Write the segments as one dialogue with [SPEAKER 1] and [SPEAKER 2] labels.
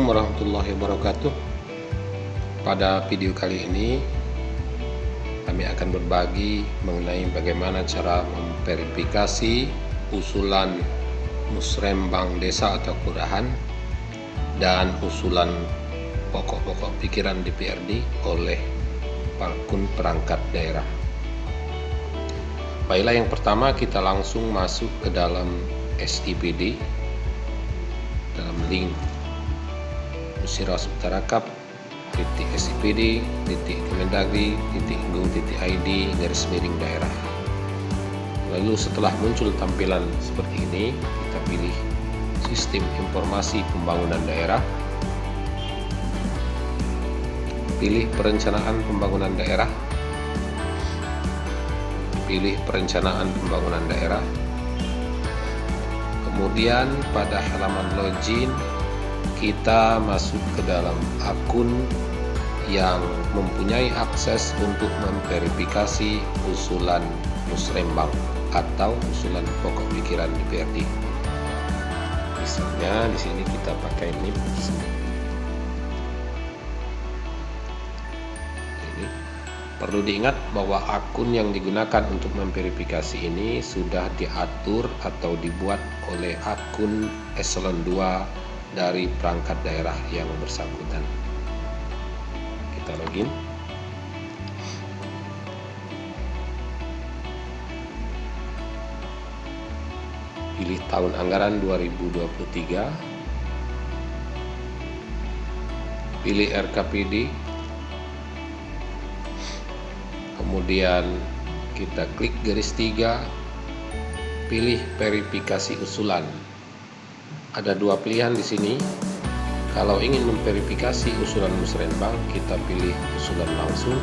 [SPEAKER 1] Assalamualaikum warahmatullahi wabarakatuh. Pada video kali ini kami akan berbagi mengenai bagaimana cara memverifikasi usulan musrembang desa atau kelurahan dan usulan pokok-pokok pikiran DPRD oleh perangkat daerah. Baiklah, yang pertama kita langsung masuk ke dalam SIPD, dalam link musirah.sipd.kemendagri.go.id/daerah. Lalu setelah muncul tampilan seperti ini, kita pilih sistem informasi pembangunan daerah, pilih perencanaan pembangunan daerah, pilih perencanaan pembangunan daerah. Kemudian pada halaman login kita masuk ke dalam akun yang mempunyai akses untuk memverifikasi usulan musrembang atau usulan pokok pikiran DPRD. Misalnya di sini kita pakai NIM. Ini perlu diingat bahwa akun yang digunakan untuk memverifikasi ini sudah diatur atau dibuat oleh akun eselon 2 dari perangkat daerah yang bersangkutan. Kita login. Pilih tahun anggaran 2023. Pilih RKPD. Kemudian kita klik garis 3. Pilih verifikasi usulan. Ada dua pilihan di sini. Kalau ingin memverifikasi usulan musrembang, kita pilih usulan langsung,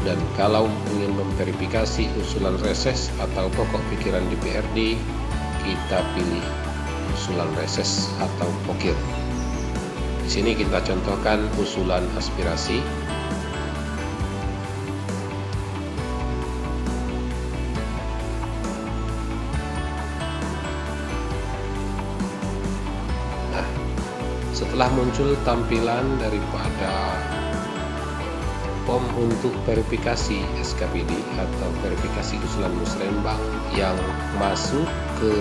[SPEAKER 1] dan kalau ingin memverifikasi usulan reses atau pokok pikiran DPRD, kita pilih usulan reses atau pokir. Di sini kita contohkan usulan aspirasi. Setelah muncul tampilan daripada form untuk verifikasi SKPD atau verifikasi usulan musrembang yang masuk ke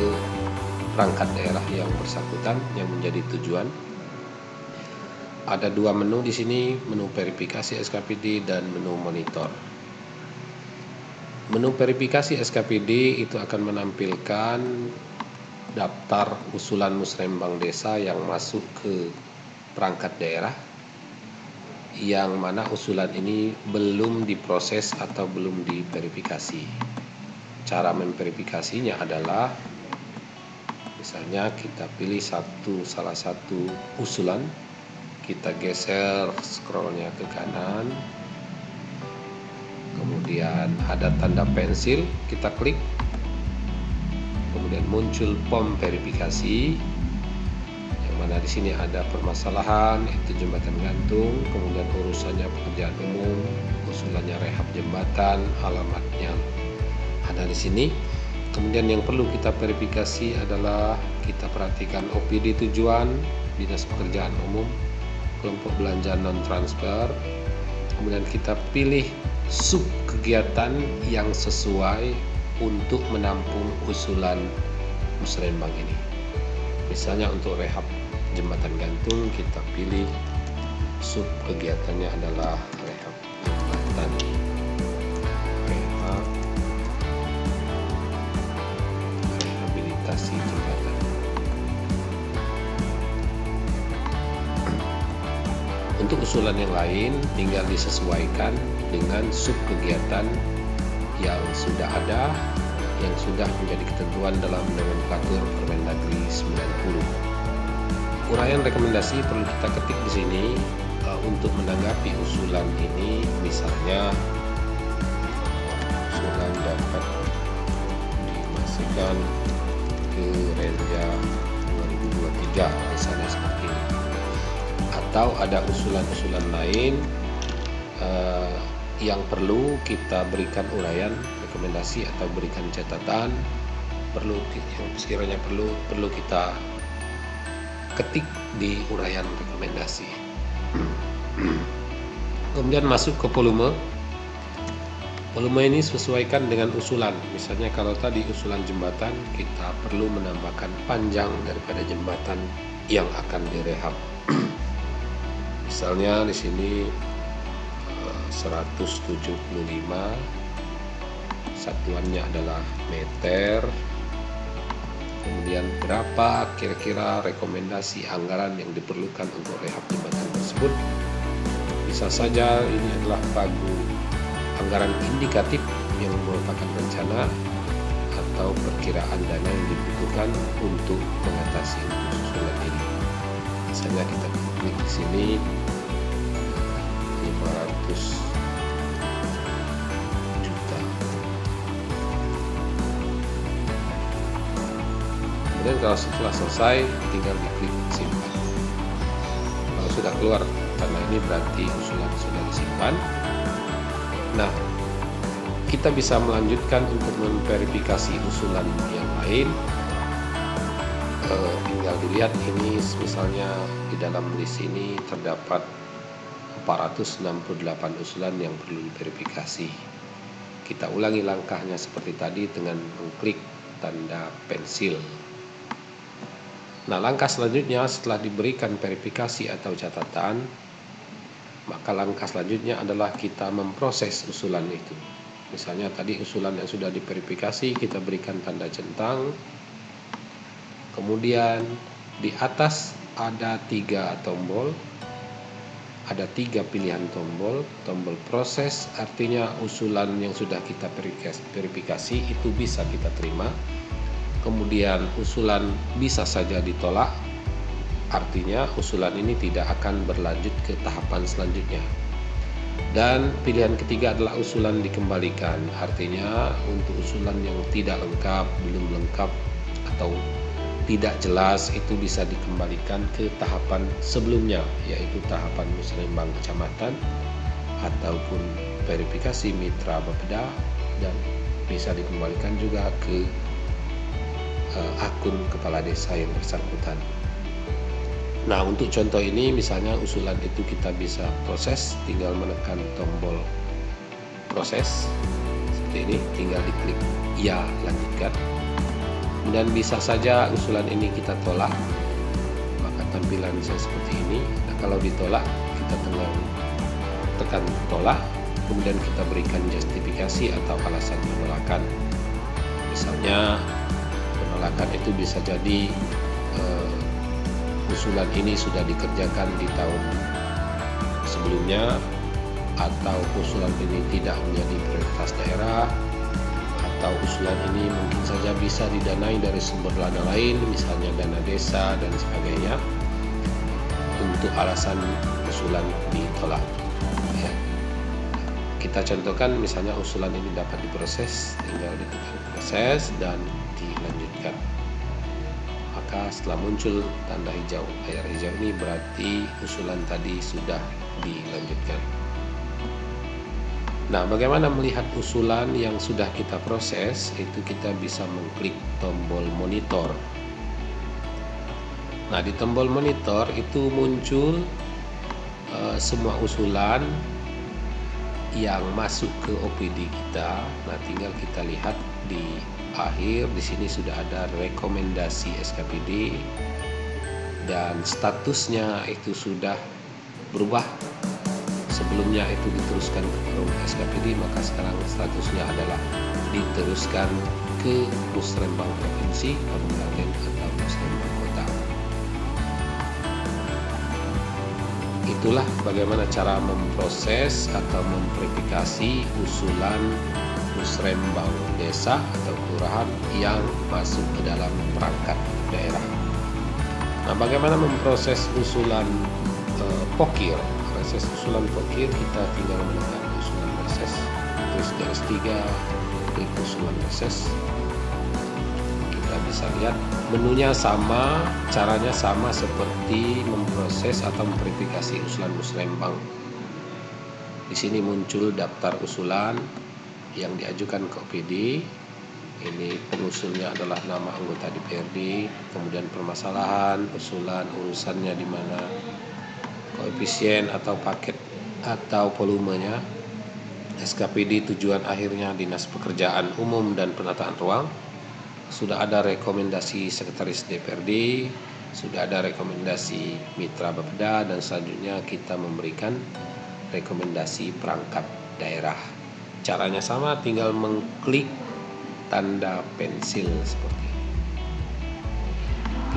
[SPEAKER 1] perangkat daerah yang bersangkutan yang menjadi tujuan, ada dua menu di sini, menu verifikasi SKPD dan menu monitor. Menu verifikasi SKPD itu akan menampilkan daftar usulan musrembang desa yang masuk ke perangkat daerah, yang mana usulan ini belum diproses atau belum diverifikasi. Cara memverifikasinya adalah, misalnya kita pilih salah satu usulan, kita geser scrollnya ke kanan, kemudian ada tanda pensil, kita klik. Kemudian muncul form verifikasi, yang mana di sini ada permasalahan, itu jembatan gantung, kemudian urusannya pekerjaan umum, usulannya rehab jembatan, alamatnya ada di sini. Kemudian yang perlu kita verifikasi adalah kita perhatikan OPD tujuan, Dinas Pekerjaan Umum, kelompok belanja non transfer. Kemudian kita pilih sub kegiatan yang sesuai untuk menampung usulan musrembang ini. Misalnya untuk rehab jembatan gantung, kita pilih sub kegiatannya adalah rehab jembatan. Rehabilitasi jembatan. Untuk usulan yang lain tinggal disesuaikan dengan sub kegiatan yang sudah ada, yang sudah menjadi ketentuan dalam nomenklatur Permendagri 90. Uraian rekomendasi perlu kita ketik di sini untuk menanggapi usulan ini. Misalnya usulan dapat dimasukkan ke Renja 2023, misalnya seperti ini. Atau ada usulan-usulan lain yang perlu kita berikan uraian rekomendasi atau berikan catatan, yang sekiranya perlu kita ketik di uraian rekomendasi. Kemudian masuk ke volume. Volume ini sesuaikan dengan usulan. Misalnya kalau tadi usulan jembatan, kita perlu menambahkan panjang daripada jembatan yang akan direhab. Misalnya di sini 175, satuannya adalah meter. Kemudian berapa kira-kira rekomendasi anggaran yang diperlukan untuk rehab jembatan tersebut. Bisa saja ini adalah pagu anggaran indikatif yang merupakan rencana atau perkiraan dana yang dibutuhkan untuk mengatasi susulan ini. Misalnya kita klik di sini 500 juta. Kemudian kalau setelah selesai tinggal diklik simpan. Kalau sudah keluar karena ini berarti usulan sudah disimpan. Nah, kita bisa melanjutkan untuk memverifikasi usulan yang lain. Tinggal dilihat ini, misalnya di dalam list ini terdapat 468 usulan yang perlu diverifikasi. Kita ulangi langkahnya seperti tadi dengan mengklik tanda pensil. Nah, langkah selanjutnya setelah diberikan verifikasi atau catatan, maka langkah selanjutnya adalah kita memproses usulan itu. Misalnya tadi usulan yang sudah diverifikasi, kita berikan tanda centang. Kemudian di atas ada 3 tombol, ada 3 pilihan tombol. Tombol proses artinya usulan yang sudah kita verifikasi itu bisa kita terima. Kemudian usulan bisa saja ditolak, artinya usulan ini tidak akan berlanjut ke tahapan selanjutnya. Dan pilihan ketiga adalah usulan dikembalikan, artinya untuk usulan yang tidak lengkap, belum lengkap atau tidak jelas itu bisa dikembalikan ke tahapan sebelumnya, yaitu tahapan musrembang kecamatan ataupun verifikasi mitra Bapeda, dan bisa dikembalikan juga ke akun kepala desa yang bersangkutan. Nah, untuk contoh ini misalnya usulan itu kita bisa proses, tinggal menekan tombol proses seperti ini, tinggal diklik ya lanjutkan. Dan bisa saja usulan ini kita tolak, maka tampilan bisa seperti ini. Nah, kalau ditolak kita tekan tolak, kemudian kita berikan justifikasi atau alasan penolakan. Misalnya penolakan itu bisa jadi usulan ini sudah dikerjakan di tahun sebelumnya, atau usulan ini tidak menjadi prioritas daerah, atau usulan ini mungkin saja bisa didanai dari sumber dana lain, misalnya dana desa dan sebagainya. Untuk alasan usulan ditolak, ya. Kita contohkan misalnya usulan ini dapat diproses, tinggal ditekan proses dan dilanjutkan. Maka setelah muncul tanda hijau, layar hijau ini berarti usulan tadi sudah dilanjutkan. Nah, bagaimana melihat usulan yang sudah kita proses? Itu kita bisa mengklik tombol monitor. Nah, di tombol monitor itu muncul semua usulan yang masuk ke OPD kita. Nah, tinggal kita lihat di akhir, di sini sudah ada rekomendasi SKPD dan statusnya itu sudah berubah. Sebelumnya itu diteruskan ke forum SKPD, maka sekarang statusnya adalah diteruskan ke musrembang provinsi, kabupaten atau musrembang kota. Itulah bagaimana cara memproses atau memverifikasi usulan musrembang desa atau kelurahan yang masuk ke dalam perangkat daerah. Nah, bagaimana memproses usulan pokir? Proses usulan pokir kita tinggal menekan usulan reses, tulis garis 3, klik usulan reses. Kita bisa lihat menunya sama, caranya sama seperti memproses atau memverifikasi usulan musrembang. Di sini muncul daftar usulan yang diajukan ke OPD, Ini pengusulnya adalah nama anggota DPRD, kemudian permasalahan, usulan, urusannya di mana, koefisien atau paket atau volumenya, SKPD tujuan akhirnya Dinas Pekerjaan Umum dan Penataan Ruang. Sudah ada rekomendasi Sekretaris DPRD, sudah ada rekomendasi Mitra Bapeda, dan selanjutnya kita memberikan rekomendasi perangkat daerah. Caranya sama, tinggal mengklik tanda pensil seperti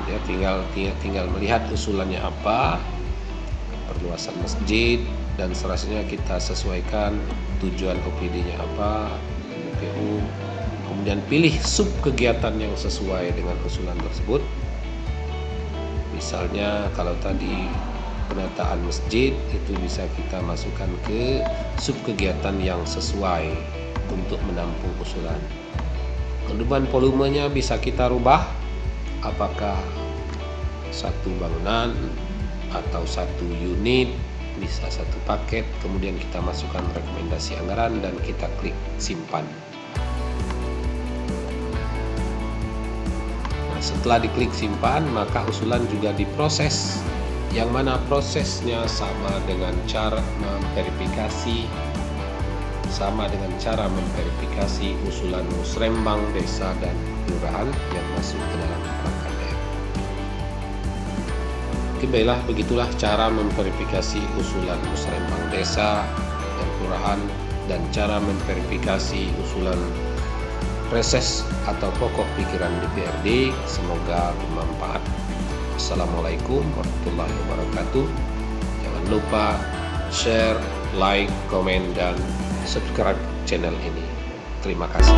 [SPEAKER 1] ini. Tinggal melihat usulannya apa, perluasan masjid, dan seterusnya kita sesuaikan tujuan OPD-nya apa, UPU, kemudian pilih sub kegiatan yang sesuai dengan usulan tersebut. Misalnya kalau tadi penataan masjid, itu bisa kita masukkan ke sub kegiatan yang sesuai untuk menampung usulan. Kemudian volumenya bisa kita rubah, apakah satu bangunan atau satu unit, bisa satu paket. Kemudian kita masukkan rekomendasi anggaran dan kita klik simpan. Nah, setelah diklik simpan, maka usulan juga diproses, yang mana prosesnya sama dengan cara memverifikasi usulan musrembang desa dan kelurahan yang masuk ke dalam perangkat daerah. Oke, baiklah, begitulah cara memverifikasi usulan musrembang desa dan kelurahan dan cara memverifikasi usulan reses atau pokok pikiran DPRD. Semoga bermanfaat. Assalamualaikum warahmatullahi wabarakatuh. Jangan lupa share, like, komen, dan subscribe channel ini. Terima kasih.